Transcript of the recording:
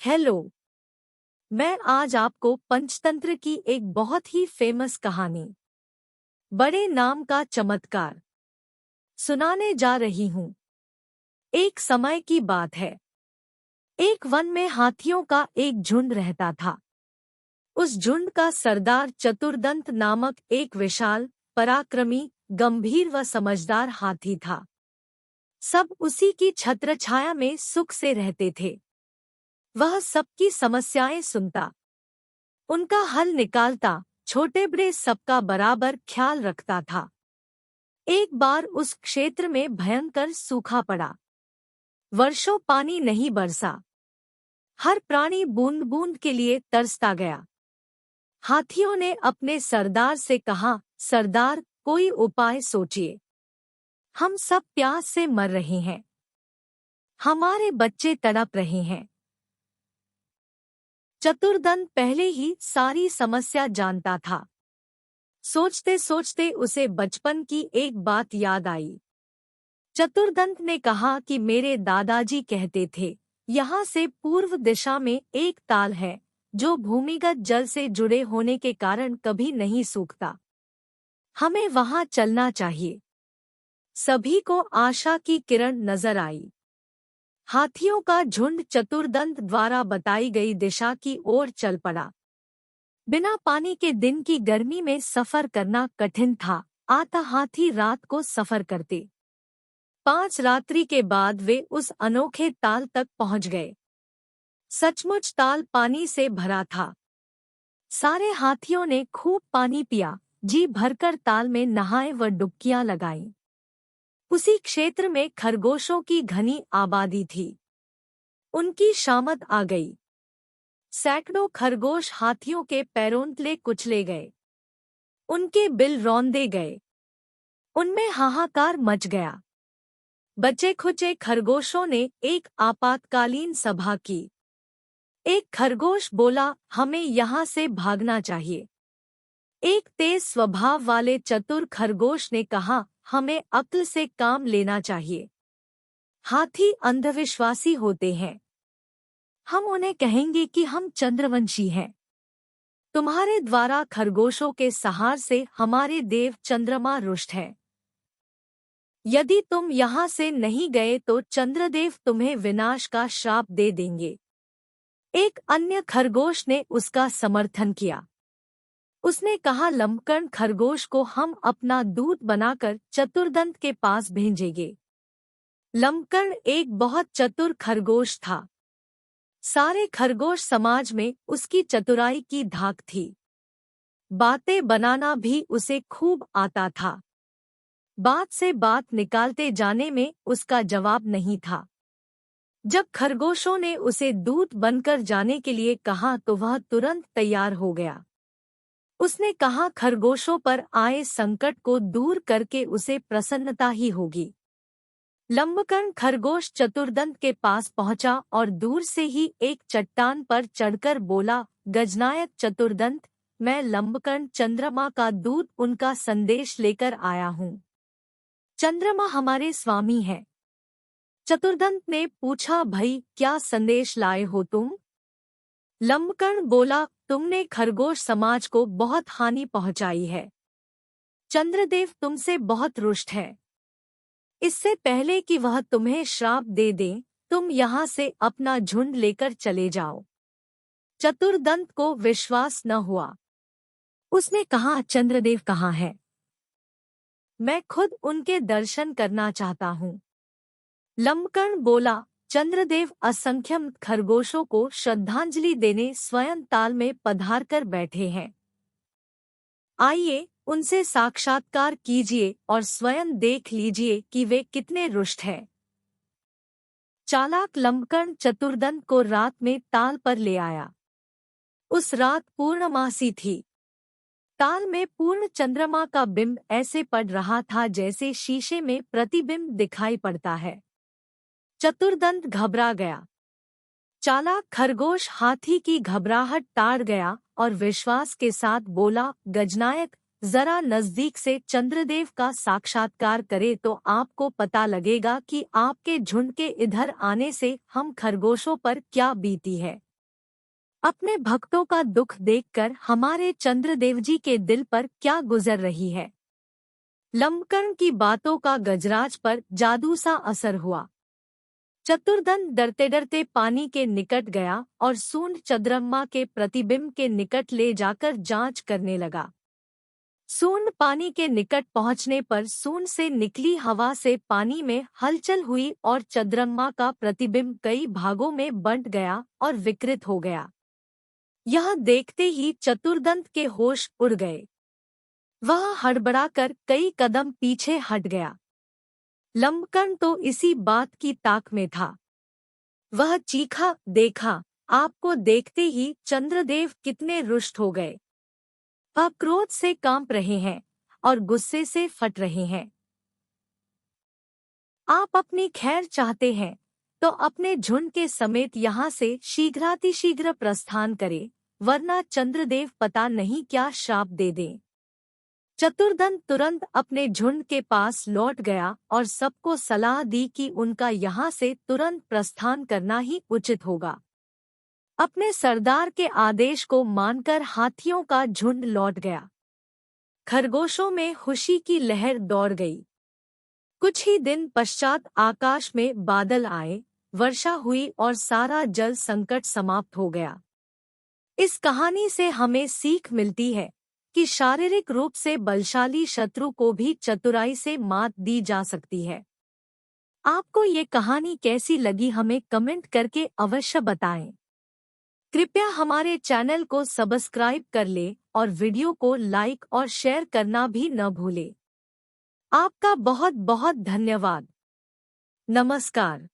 Hello. मैं आज आपको पंचतंत्र की एक बहुत ही फेमस कहानी बड़े नाम का चमत्कार सुनाने जा रही हूँ। एक समय की बात है। एक वन में हाथियों का एक झुंड रहता था। उस झुंड का सरदार चतुर्दंत नामक एक विशाल, पराक्रमी, गंभीर व समझदार हाथी था। सब उसी की छत्रछाया में सुख से रहते थे। वह सबकी समस्याएं सुनता, उनका हल निकालता, छोटे बड़े सबका बराबर ख्याल रखता था। एक बार उस क्षेत्र में भयंकर सूखा पड़ा। वर्षों पानी नहीं बरसा। हर प्राणी बूंद बूंद के लिए तरसता गया। हाथियों ने अपने सरदार से कहा, सरदार, कोई उपाय सोचिए। हम सब प्यास से मर रहे हैं। हमारे बच्चे तड़प रहे हैं। चतुर्दंत पहले ही सारी समस्या जानता था। सोचते सोचते उसे बचपन की एक बात याद आई। चतुर्दंत ने कहा कि मेरे दादाजी कहते थे, यहाँ से पूर्व दिशा में एक ताल है जो भूमिगत जल से जुड़े होने के कारण कभी नहीं सूखता। हमें वहाँ चलना चाहिए। सभी को आशा की किरण नजर आई। हाथियों का झुंड चतुर्दंत द्वारा बताई गई दिशा की ओर चल पड़ा। बिना पानी के दिन की गर्मी में सफर करना कठिन था। आता हाथी रात को सफर करते। 5 रात्रि के बाद वे उस अनोखे ताल तक पहुंच गए। सचमुच ताल पानी से भरा था। सारे हाथियों ने खूब पानी पिया, जी भरकर ताल में नहाए व डुबकियां लगाईं। उसी क्षेत्र में खरगोशों की घनी आबादी थी। उनकी शामत आ गई। सैकड़ों खरगोश हाथियों के पैरों तले कुचले गए। उनके बिल रौंदे गए। उनमें हाहाकार मच गया। बचे खुचे खरगोशों ने एक आपातकालीन सभा की। एक खरगोश बोला, हमें यहाँ से भागना चाहिए। एक तेज स्वभाव वाले चतुर खरगोश ने कहा, हमें अक्ल से काम लेना चाहिए। हाथी अंधविश्वासी होते हैं। हम उन्हें कहेंगे कि हम चंद्रवंशी हैं। तुम्हारे द्वारा खरगोशों के सहार से हमारे देव चंद्रमा रुष्ट हैं। यदि तुम यहाँ से नहीं गए तो चंद्रदेव तुम्हें विनाश का श्राप दे देंगे। एक अन्य खरगोश ने उसका समर्थन किया। उसने कहा, लंबकर्ण खरगोश को हम अपना दूत बनाकर चतुर्दंत के पास भेजेंगे। लंबकर्ण एक बहुत चतुर खरगोश था। सारे खरगोश समाज में उसकी चतुराई की धाक थी। बातें बनाना भी उसे खूब आता था। बात से बात निकालते जाने में उसका जवाब नहीं था। जब खरगोशों ने उसे दूत बनकर जाने के लिए कहा तो वह तुरंत तैयार हो गया। उसने कहा, खरगोशों पर आए संकट को दूर करके उसे प्रसन्नता ही होगी। लंबकर्ण खरगोश चतुर्दंत के पास पहुंचा और दूर से ही एक चट्टान पर चढ़कर बोला, गजनायक चतुर्दंत, मैं लंबकर्ण चंद्रमा का दूत उनका संदेश लेकर आया हूँ। चंद्रमा हमारे स्वामी हैं। चतुर्दंत ने पूछा, भई क्या संदेश लाए हो तुम? लंबकर्ण बोला, तुमने खरगोश समाज को बहुत हानि पहुंचाई है। चंद्रदेव तुमसे बहुत रुष्ट है। इससे पहले कि वह तुम्हें श्राप दे दें, तुम यहाँ से अपना झुंड लेकर चले जाओ। चतुर्दंत को विश्वास न हुआ। उसने कहा, चंद्रदेव कहाँ है? मैं खुद उनके दर्शन करना चाहता हूँ। लंबकर्ण बोला, चंद्रदेव असंख्यम खरगोशों को श्रद्धांजलि देने स्वयं ताल में पधारकर बैठे हैं। आइए, उनसे साक्षात्कार कीजिए और स्वयं देख लीजिए कि वे कितने रुष्ट हैं। चालाक लंबकर्ण चतुर्दंत को रात में ताल पर ले आया। उस रात पूर्णमासी थी। ताल में पूर्ण चंद्रमा का बिंब ऐसे पड़ रहा था जैसे शीशे में प्रतिबिंब दिखाई पड़ता है। चतुर्दंत घबरा गया। चालाक खरगोश हाथी की घबराहट टाड़ गया और विश्वास के साथ बोला, गजनायक, जरा नजदीक से चंद्रदेव का साक्षात्कार करे तो आपको पता लगेगा कि आपके झुंड के इधर आने से हम खरगोशों पर क्या बीती है। अपने भक्तों का दुख देखकर हमारे चंद्रदेव जी के दिल पर क्या गुजर रही है। लंबकर्ण की बातों का गजराज पर जादू सा असर हुआ। चतुर्दंत डरते डरते पानी के निकट गया और सूंड चंद्रमा के प्रतिबिंब के निकट ले जाकर जांच करने लगा। सूंड पानी के निकट पहुंचने पर सूंड से निकली हवा से पानी में हलचल हुई और चंद्रमा का प्रतिबिंब कई भागों में बंट गया और विकृत हो गया। यह देखते ही चतुर्दंत के होश उड़ गए। वह हड़बड़ाकर कई कदम पीछे हट गया। लंबकर्ण तो इसी बात की ताक में था। वह चीखा, देखा, आपको देखते ही चंद्रदेव कितने रुष्ट हो गए। वह क्रोध से कांप रहे हैं और गुस्से से फट रहे हैं। आप अपनी खैर चाहते हैं तो अपने झुंड के समेत यहाँ से शीघ्रातिशीघ्र प्रस्थान करें, वरना चंद्रदेव पता नहीं क्या श्राप दे दें। चतुर्दंत तुरंत अपने झुंड के पास लौट गया और सबको सलाह दी कि उनका यहाँ से तुरंत प्रस्थान करना ही उचित होगा। अपने सरदार के आदेश को मानकर हाथियों का झुंड लौट गया। खरगोशों में खुशी की लहर दौड़ गई। कुछ ही दिन पश्चात आकाश में बादल आए, वर्षा हुई और सारा जल संकट समाप्त हो गया। इस कहानी से हमें सीख मिलती है कि शारीरिक रूप से बलशाली शत्रु को भी चतुराई से मात दी जा सकती है। आपको ये कहानी कैसी लगी हमें कमेंट करके अवश्य बताएं। कृपया हमारे चैनल को सब्सक्राइब कर लें और वीडियो को लाइक और शेयर करना भी न भूलें। आपका बहुत बहुत धन्यवाद। नमस्कार।